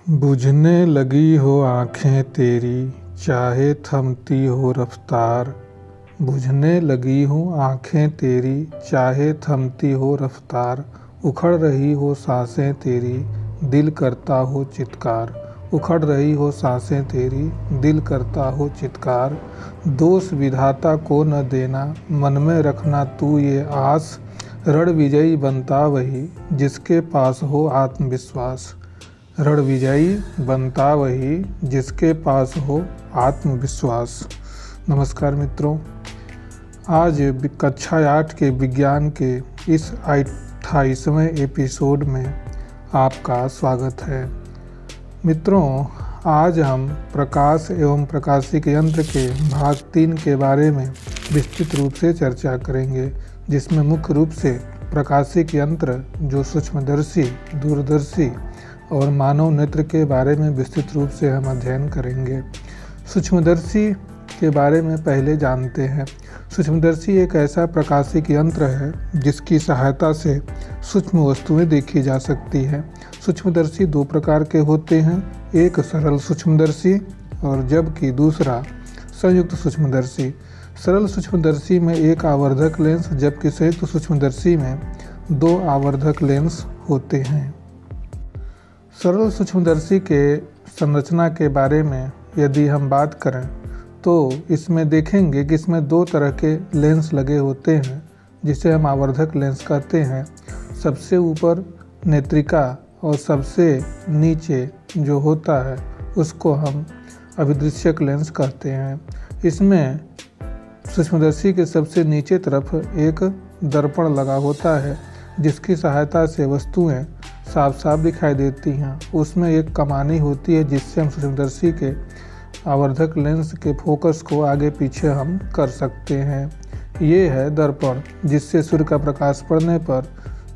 बुझने लगी हो आँखें तेरी, चाहे थमती हो रफ्तार। बुझने लगी हो आँखें तेरी, चाहे थमती हो रफ्तार। उखड़ रही हो सांसें तेरी, दिल करता हो चित्कार। उखड़ रही हो सांसें तेरी, दिल करता हो चित्कार। दोष विधाता को न देना, मन में रखना तू ये आस। रण विजयी बनता वही, जिसके पास हो आत्मविश्वास। रण विजयी बनता वही, जिसके पास हो आत्मविश्वास। नमस्कार मित्रों, आज कक्षा 8 के विज्ञान के इस 28वें एपिसोड में आपका स्वागत है। मित्रों, आज हम प्रकाश एवं प्रकाशिक यंत्र के भाग 3 के बारे में विस्तृत रूप से चर्चा करेंगे, जिसमें मुख्य रूप से प्रकाशिक यंत्र जो सूक्ष्मदर्शी, दूरदर्शी और मानव नेत्र के बारे में विस्तृत रूप से हम अध्ययन करेंगे। सूक्ष्मदर्शी के बारे में पहले जानते हैं। सूक्ष्मदर्शी एक ऐसा प्रकाशिक यंत्र है जिसकी सहायता से सूक्ष्म वस्तुएं देखी जा सकती हैं। सूक्ष्मदर्शी दो प्रकार के होते हैं, एक सरल सूक्ष्मदर्शी और जबकि दूसरा संयुक्त सूक्ष्मदर्शी। सरल सूक्ष्मदर्शी में एक आवर्धक लेंस जबकि संयुक्त सूक्ष्मदर्शी में 2 आवर्धक लेंस होते हैं। सरल सूक्ष्मदर्शी के संरचना के बारे में यदि हम बात करें तो इसमें देखेंगे कि इसमें 2 तरह के लेंस लगे होते हैं, जिसे हम आवर्धक लेंस कहते हैं। सबसे ऊपर नेत्रिका और सबसे नीचे जो होता है उसको हम अभिदृश्यक लेंस कहते हैं। इसमें सूक्ष्मदर्शी के सबसे नीचे तरफ एक दर्पण लगा होता है, जिसकी सहायता से वस्तुएं साफ साफ दिखाई देती हैं। उसमें एक कमानी होती है जिससे हम सूक्ष्मदर्शी के आवर्धक लेंस के फोकस को आगे पीछे हम कर सकते हैं। ये है दर्पण, जिससे सूर्य का प्रकाश पड़ने पर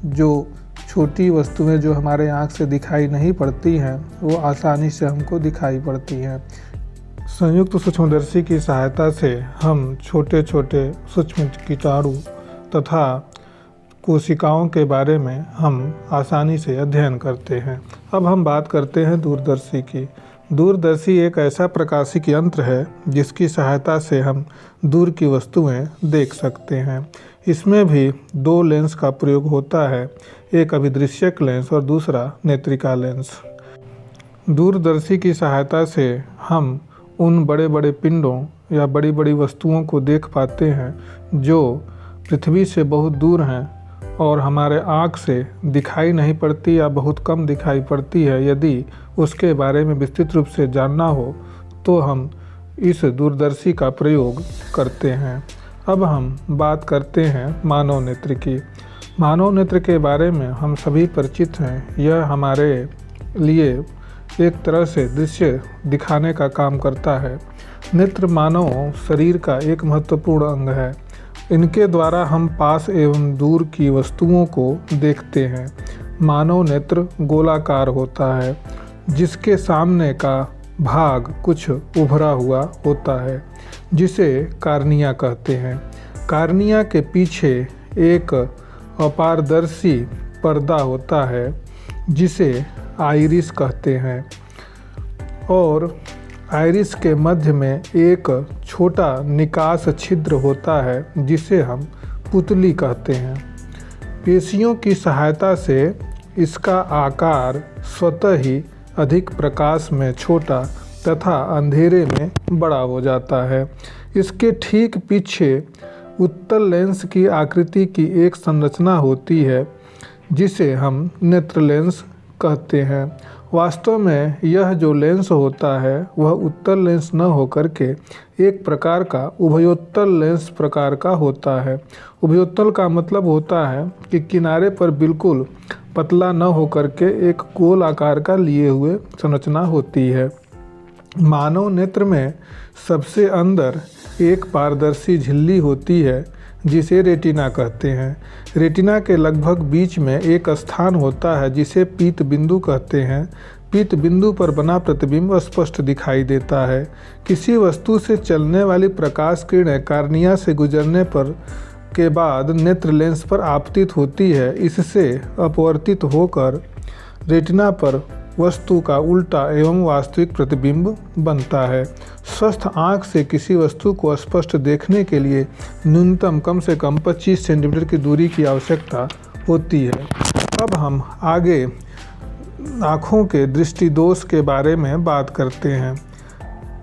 जो छोटी वस्तुएं जो हमारे आँख से दिखाई नहीं पड़ती हैं वो आसानी से हमको दिखाई पड़ती हैं। संयुक्त सूक्ष्मदर्शी की सहायता से हम छोटे छोटे सूक्ष्म कीटाणु तथा कोशिकाओं के बारे में हम आसानी से अध्ययन करते हैं। अब हम बात करते हैं दूरदर्शी की। दूरदर्शी एक ऐसा प्रकाशिक यंत्र है जिसकी सहायता से हम दूर की वस्तुएं देख सकते हैं। इसमें भी 2 लेंस का प्रयोग होता है, एक अभिदृश्यक लेंस और दूसरा नेत्रिका लेंस। दूरदर्शी की सहायता से हम उन बड़े बड़े पिंडों या बड़ी बड़ी वस्तुओं को देख पाते हैं जो पृथ्वी से बहुत दूर हैं और हमारे आँख से दिखाई नहीं पड़ती या बहुत कम दिखाई पड़ती है। यदि उसके बारे में विस्तृत रूप से जानना हो तो हम इस दूरदर्शी का प्रयोग करते हैं। अब हम बात करते हैं मानव नेत्र की। मानव नेत्र के बारे में हम सभी परिचित हैं। यह हमारे लिए एक तरह से दृश्य दिखाने का काम करता है। नेत्र मानव शरीर का एक महत्वपूर्ण अंग है। इनके द्वारा हम पास एवं दूर की वस्तुओं को देखते हैं। मानव नेत्र गोलाकार होता है, जिसके सामने का भाग कुछ उभरा हुआ होता है, जिसे कार्निया कहते हैं। कार्निया के पीछे एक अपारदर्शी पर्दा होता है, जिसे आइरिस कहते हैं, और आइरिस के मध्य में एक छोटा निकास छिद्र होता है, जिसे हम पुतली कहते हैं। पेशियों की सहायता से इसका आकार स्वतः ही अधिक प्रकाश में छोटा तथा अंधेरे में बड़ा हो जाता है। इसके ठीक पीछे उत्तल लेंस की आकृति की एक संरचना होती है, जिसे हम नेत्र लेंस कहते हैं। वास्तव में यह जो लेंस होता है वह उत्तल लेंस न होकर के एक प्रकार का उभयोत्तल लेंस प्रकार का होता है। उभयोत्तल का मतलब होता है कि किनारे पर बिल्कुल पतला न होकर के एक गोल आकार का लिए हुए संरचना होती है। मानव नेत्र में सबसे अंदर एक पारदर्शी झिल्ली होती है, जिसे रेटिना कहते हैं। रेटिना के लगभग बीच में एक स्थान होता है जिसे पीत बिंदु कहते हैं। पीत बिंदु पर बना प्रतिबिंब स्पष्ट दिखाई देता है। किसी वस्तु से चलने वाली प्रकाश किरणें कार्निया से गुजरने पर के बाद नेत्र लेंस पर आपतित होती है। इससे अपवर्तित होकर रेटिना पर वस्तु का उल्टा एवं वास्तविक प्रतिबिंब बनता है। स्वस्थ आँख से किसी वस्तु को स्पष्ट देखने के लिए न्यूनतम कम से कम 25 सेंटीमीटर की दूरी की आवश्यकता होती है। अब हम आगे आँखों के दृष्टि दोष के बारे में बात करते हैं।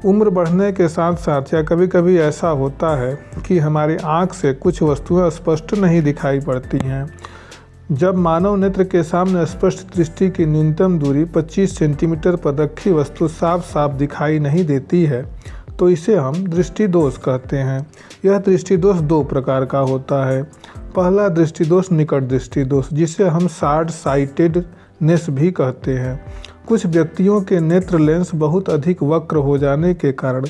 उम्र बढ़ने के साथ साथ या कभी कभी ऐसा होता है कि हमारी आँख से कुछ वस्तुएं स्पष्ट नहीं दिखाई पड़ती हैं। जब मानव नेत्र के सामने स्पष्ट दृष्टि की न्यूनतम दूरी 25 सेंटीमीटर पर रखी वस्तु साफ साफ दिखाई नहीं देती है तो इसे हम दृष्टि दोष कहते हैं। यह दृष्टि दोष दो प्रकार का होता है। पहला दृष्टि दोष निकट दृष्टि दोष, जिसे हम शॉर्ट साइटेडनेस भी कहते हैं। कुछ व्यक्तियों के नेत्र लेंस बहुत अधिक वक्र हो जाने के कारण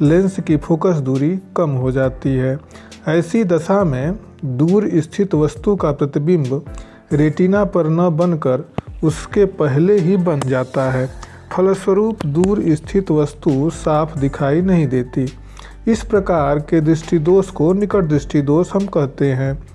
लेंस की फोकस दूरी कम हो जाती है। ऐसी दशा में दूर स्थित वस्तु का प्रतिबिंब रेटिना पर न बनकर उसके पहले ही बन जाता है। फलस्वरूप दूर स्थित वस्तु साफ दिखाई नहीं देती। इस प्रकार के दृष्टि दोष को निकट दृष्टि दोष हम कहते हैं।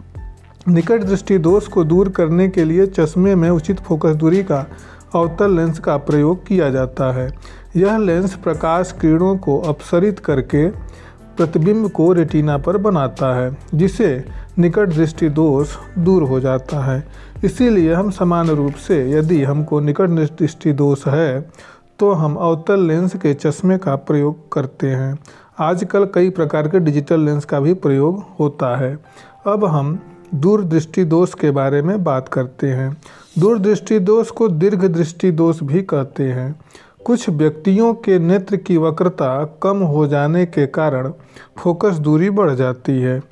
निकट दृष्टि दोष को दूर करने के लिए चश्मे में उचित फोकस दूरी का अवतल लेंस का प्रयोग किया जाता है। यह लेंस प्रकाश किरणों को अपसरित करके प्रतिबिंब को रेटिना पर बनाता है, जिसे निकट दृष्टि दोष दूर हो जाता है। इसीलिए हम सामान्य रूप से यदि हमको निकट दृष्टि दोष है तो हम अवतल लेंस के चश्मे का प्रयोग करते हैं। आजकल कई प्रकार के डिजिटल लेंस का भी प्रयोग होता है। अब हम दूरदृष्टि दोष के बारे में बात करते हैं। दूरदृष्टि दोष को दीर्घ दृष्टि दोष भी कहते हैं। कुछ व्यक्तियों के नेत्र की वक्रता कम हो जाने के कारण फोकस दूरी बढ़ जाती है,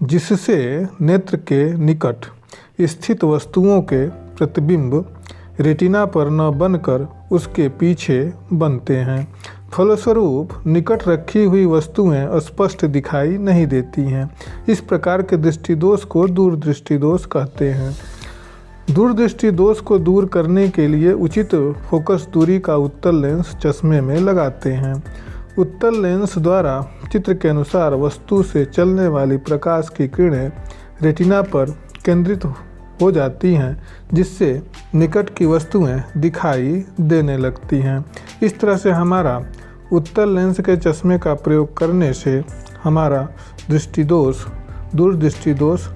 जिससे नेत्र के निकट स्थित वस्तुओं के प्रतिबिंब रेटिना पर न बनकर उसके पीछे बनते हैं। फलस्वरूप निकट रखी हुई वस्तुएं स्पष्ट दिखाई नहीं देती हैं। इस प्रकार के दृष्टि दोष को दूरदृष्टि दोष कहते हैं। दूरदृष्टि दोष को दूर करने के लिए उचित फोकस दूरी का उत्तल लेंस चश्मे में लगाते हैं। उत्तल लेंस द्वारा चित्र के अनुसार वस्तु से चलने वाली प्रकाश की किरणें रेटिना पर केंद्रित हो जाती हैं, जिससे निकट की वस्तुएं दिखाई देने लगती हैं। इस तरह से हमारा उत्तल लेंस के चश्मे का प्रयोग करने से हमारा दृष्टि दोष दूरदृष्टि दोष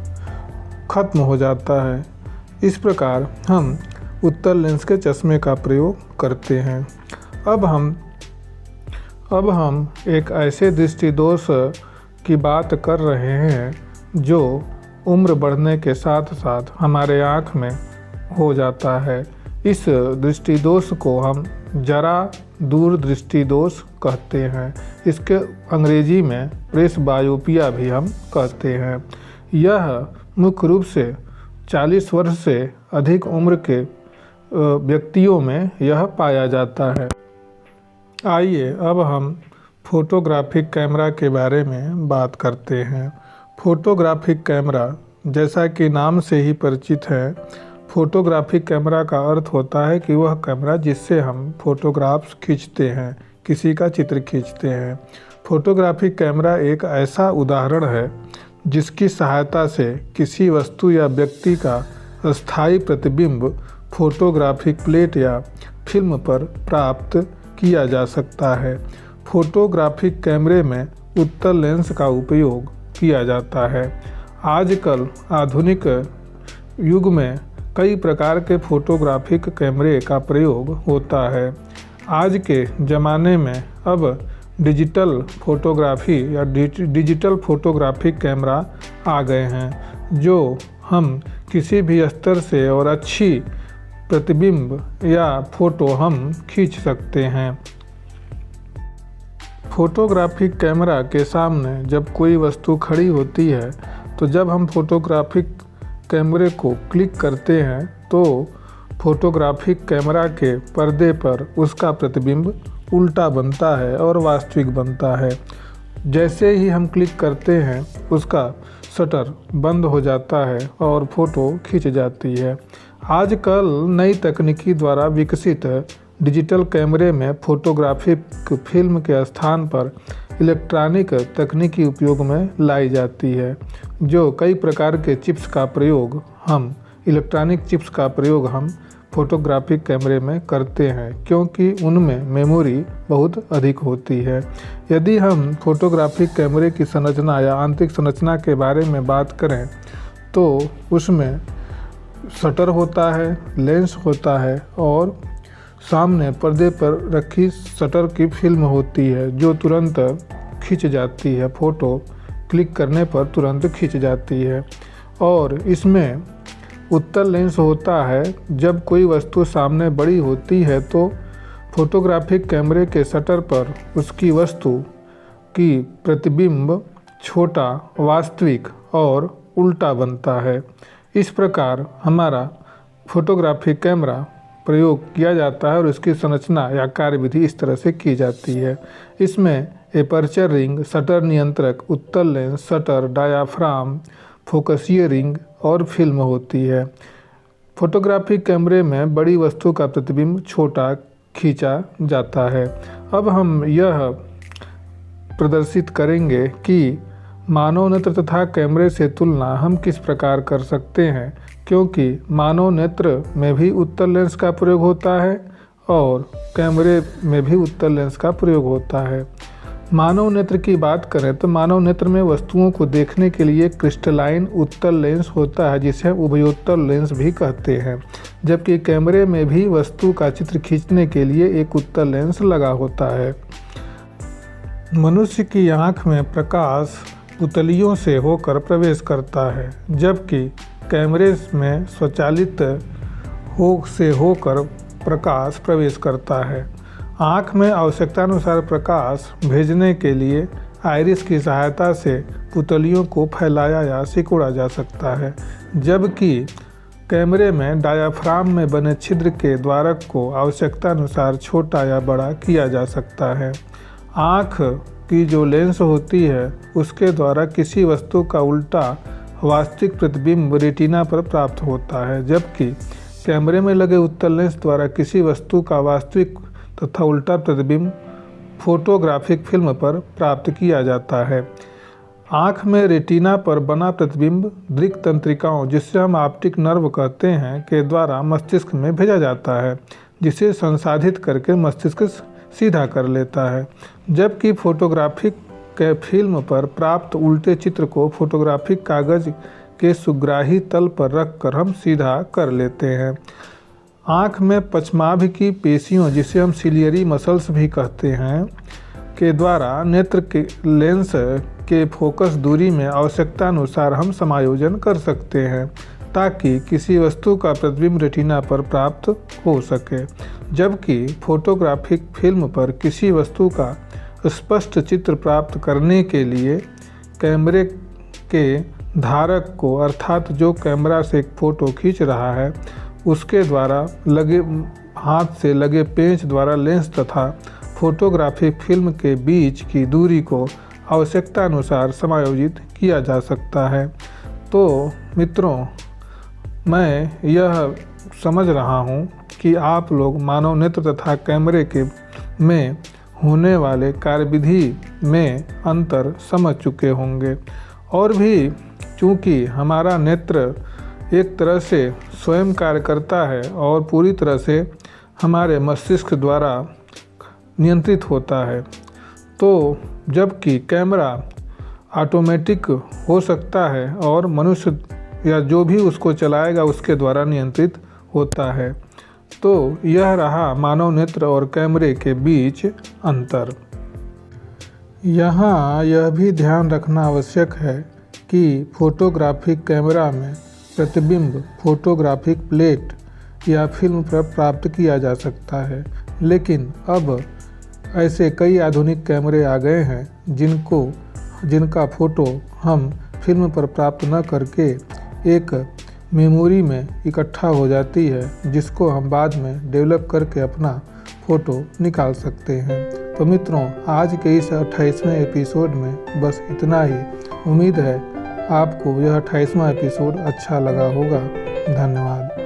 खत्म हो जाता है। इस प्रकार हम उत्तल लेंस के चश्मे का प्रयोग करते हैं। अब हम एक ऐसे दृष्टि दोष की बात कर रहे हैं जो उम्र बढ़ने के साथ साथ हमारे आँख में हो जाता है। इस दृष्टि दोष को हम जरा दूर दृष्टि दोष कहते हैं। इसके अंग्रेजी में प्रेसबायोपिया भी हम कहते हैं। यह मुख्य रूप से 40 वर्ष से अधिक उम्र के व्यक्तियों में यह पाया जाता है। आइए अब हम फोटोग्राफिक कैमरा के बारे में बात करते हैं। फोटोग्राफिक कैमरा जैसा कि नाम से ही परिचित है, फोटोग्राफिक कैमरा का अर्थ होता है कि वह कैमरा जिससे हम फोटोग्राफ्स खींचते हैं, किसी का चित्र खींचते हैं। फोटोग्राफिक कैमरा एक ऐसा उदाहरण है जिसकी सहायता से किसी वस्तु या व्यक्ति का स्थायी प्रतिबिंब फोटोग्राफिक प्लेट या फिल्म पर प्राप्त किया जा सकता है। फोटोग्राफिक कैमरे में उत्तल लेंस का उपयोग किया जाता है। आजकल आधुनिक युग में कई प्रकार के फोटोग्राफिक कैमरे का प्रयोग होता है। आज के ज़माने में अब डिजिटल फोटोग्राफी या डिजिटल फोटोग्राफिक कैमरा आ गए हैं, जो हम किसी भी स्तर से और अच्छी प्रतिबिंब या फोटो हम खींच सकते हैं। फोटोग्राफिक कैमरा के सामने जब कोई वस्तु खड़ी होती है तो जब हम फोटोग्राफिक कैमरे को क्लिक करते हैं तो फोटोग्राफिक कैमरा के पर्दे पर उसका प्रतिबिंब उल्टा बनता है और वास्तविक बनता है। जैसे ही हम क्लिक करते हैं उसका शटर बंद हो जाता है और फोटो खींच जाती है। आजकल नई तकनीकी द्वारा विकसित डिजिटल कैमरे में फोटोग्राफिक फिल्म के स्थान पर इलेक्ट्रॉनिक तकनीकी उपयोग में लाई जाती है, जो कई प्रकार के चिप्स का प्रयोग हम फोटोग्राफिक कैमरे में करते हैं, क्योंकि उनमें मेमोरी बहुत अधिक होती है। यदि हम फोटोग्राफिक कैमरे की संरचना या आंतरिक संरचना के बारे में बात करें तो उसमें शटर होता है, लेंस होता है और सामने पर्दे पर रखी शटर की फिल्म होती है जो तुरंत खिंच जाती है, फ़ोटो क्लिक करने पर तुरंत खिंच जाती है। और इसमें उत्तल लेंस होता है। जब कोई वस्तु सामने बड़ी होती है तो फोटोग्राफिक कैमरे के शटर पर उसकी वस्तु की प्रतिबिंब छोटा, वास्तविक और उल्टा बनता है। इस प्रकार हमारा फोटोग्राफिक कैमरा प्रयोग किया जाता है और इसकी संरचना या कार्यविधि इस तरह से की जाती है। इसमें एपर्चर रिंग, शटर नियंत्रक, उत्तल लेंस, शटर, डायाफ्राम, फोकसीय रिंग और फिल्म होती है। फोटोग्राफिक कैमरे में बड़ी वस्तु का प्रतिबिंब छोटा खींचा जाता है। अब हम यह प्रदर्शित करेंगे कि मानव नेत्र तथा कैमरे से तुलना हम किस प्रकार कर सकते हैं, क्योंकि मानव नेत्र में भी उत्तल लेंस का प्रयोग होता है और कैमरे में भी उत्तल लेंस का प्रयोग होता है। मानव नेत्र की बात करें तो मानव नेत्र में वस्तुओं को देखने के लिए क्रिस्टलाइन उत्तल लेंस होता है, जिसे हम उभयोत्तल लेंस भी कहते हैं, जबकि कैमरे में भी वस्तु का चित्र खींचने के लिए एक उत्तल लेंस लगा होता है। मनुष्य की आँख में प्रकाश पुतलियों से होकर प्रवेश करता है, जबकि कैमरे में स्वचालित से होकर प्रकाश प्रवेश करता है। आँख में आवश्यकतानुसार प्रकाश भेजने के लिए आइरिस की सहायता से पुतलियों को फैलाया या सिकुड़ा जा सकता है, जबकि कैमरे में डायाफ्राम में बने छिद्र के द्वारक को आवश्यकतानुसार छोटा या बड़ा किया जा सकता है। आँख की जो लेंस होती है उसके द्वारा किसी वस्तु का उल्टा वास्तविक प्रतिबिंब रेटिना पर प्राप्त होता है, जबकि कैमरे में लगे उत्तल लेंस द्वारा किसी वस्तु का वास्तविक तथा उल्टा प्रतिबिंब फोटोग्राफिक फिल्म पर प्राप्त किया जाता है। आँख में रेटिना पर बना प्रतिबिंब दृक् तंत्रिकाओं, जिसे हम ऑप्टिक नर्व कहते हैं, के द्वारा मस्तिष्क में भेजा जाता है, जिसे संसाधित करके मस्तिष्क सीधा कर लेता है। जबकि फोटोग्राफिक के फिल्म पर प्राप्त उल्टे चित्र को फोटोग्राफिक कागज के सुग्राही तल पर रखकर हम सीधा कर लेते हैं। आँख में पश्चाभ की पेशियों, जिसे हम सिलियरी मसल्स भी कहते हैं, के द्वारा नेत्र के लेंस के फोकस दूरी में आवश्यकतानुसार हम समायोजन कर सकते हैं, ताकि किसी वस्तु का प्रतिबिंब रेटिना पर प्राप्त हो सके। जबकि फोटोग्राफिक फिल्म पर किसी वस्तु का स्पष्ट चित्र प्राप्त करने के लिए कैमरे के धारक को, अर्थात जो कैमरा से एक फ़ोटो खींच रहा है, उसके द्वारा लगे हाथ से लगे पेंच द्वारा लेंस तथा फोटोग्राफिक फिल्म के बीच की दूरी को आवश्यकता अनुसार समायोजित किया जा सकता है। तो मित्रों, मैं यह समझ रहा हूँ कि आप लोग मानव नेत्र तथा कैमरे के में होने वाले कार्यविधि में अंतर समझ चुके होंगे। और भी चूँकि हमारा नेत्र एक तरह से स्वयं कार्य करता है और पूरी तरह से हमारे मस्तिष्क द्वारा नियंत्रित होता है, तो जबकि कैमरा ऑटोमेटिक हो सकता है और मनुष्य या जो भी उसको चलाएगा उसके द्वारा नियंत्रित होता है। तो यह रहा मानव नेत्र और कैमरे के बीच अंतर। यहाँ यह भी ध्यान रखना आवश्यक है कि फोटोग्राफिक कैमरा में प्रतिबिंब फोटोग्राफिक प्लेट या फिल्म पर प्राप्त किया जा सकता है, लेकिन अब ऐसे कई आधुनिक कैमरे आ गए हैं जिनका फ़ोटो हम फिल्म पर प्राप्त न करके एक मेमोरी में इकट्ठा हो जाती है, जिसको हम बाद में डेवलप करके अपना फ़ोटो निकाल सकते हैं। तो मित्रों, आज के इस 28वें एपिसोड में बस इतना ही। उम्मीद है आपको यह 28वां एपिसोड अच्छा लगा होगा। धन्यवाद।